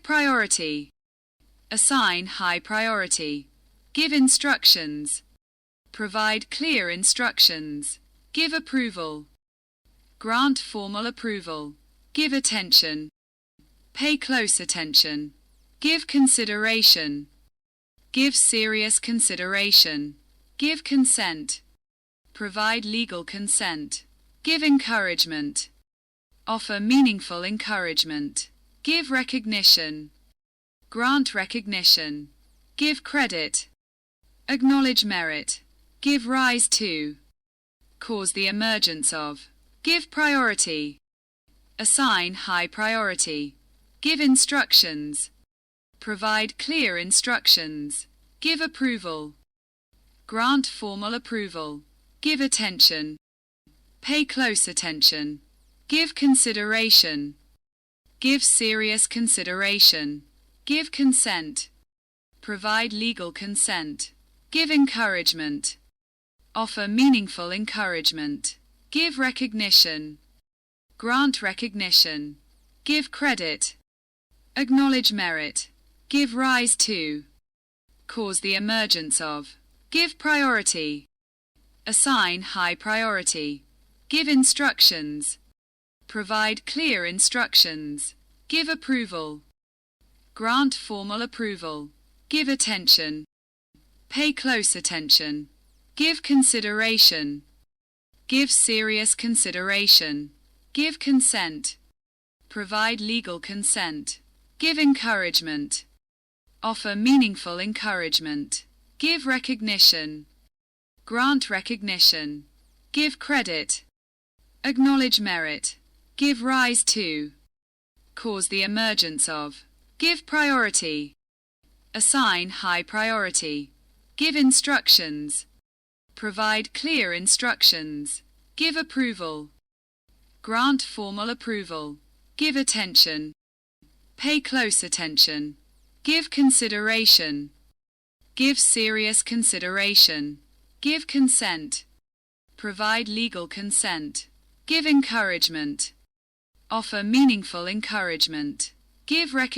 priority. Assign high priority. Give instructions. Provide clear instructions. Give approval. Grant formal approval. Give attention. Pay close attention. Give consideration. Give serious consideration. Give consent. Provide legal consent. Give encouragement. Offer meaningful encouragement. Give recognition. Grant recognition. Give credit. Acknowledge merit. Give rise to. Cause the emergence of. Give priority. Assign high priority. Give instructions. Provide clear instructions. Give approval. Grant formal approval. Give attention. Pay close attention. Give consideration. Give serious consideration. Give consent. Provide legal consent. Give encouragement. Offer meaningful encouragement. Give recognition. Grant recognition. Give credit. Acknowledge merit. Give rise to. Cause the emergence of. Give priority. Assign high priority. Give instructions. Provide clear instructions. Give approval. Grant formal approval. Give attention. Pay close attention. Give consideration. Give serious consideration. Give consent. Provide legal consent. Give encouragement. Offer meaningful encouragement. Give recognition. Grant recognition. Give credit. Acknowledge merit. Give rise to. Cause the emergence of. Give priority. Assign high priority. Give instructions. Provide clear instructions. Give approval. Grant formal approval. Give attention. Pay close attention. Give consideration. Give serious consideration. Give consent. Provide legal consent. Give encouragement. Offer meaningful encouragement. Give recognition.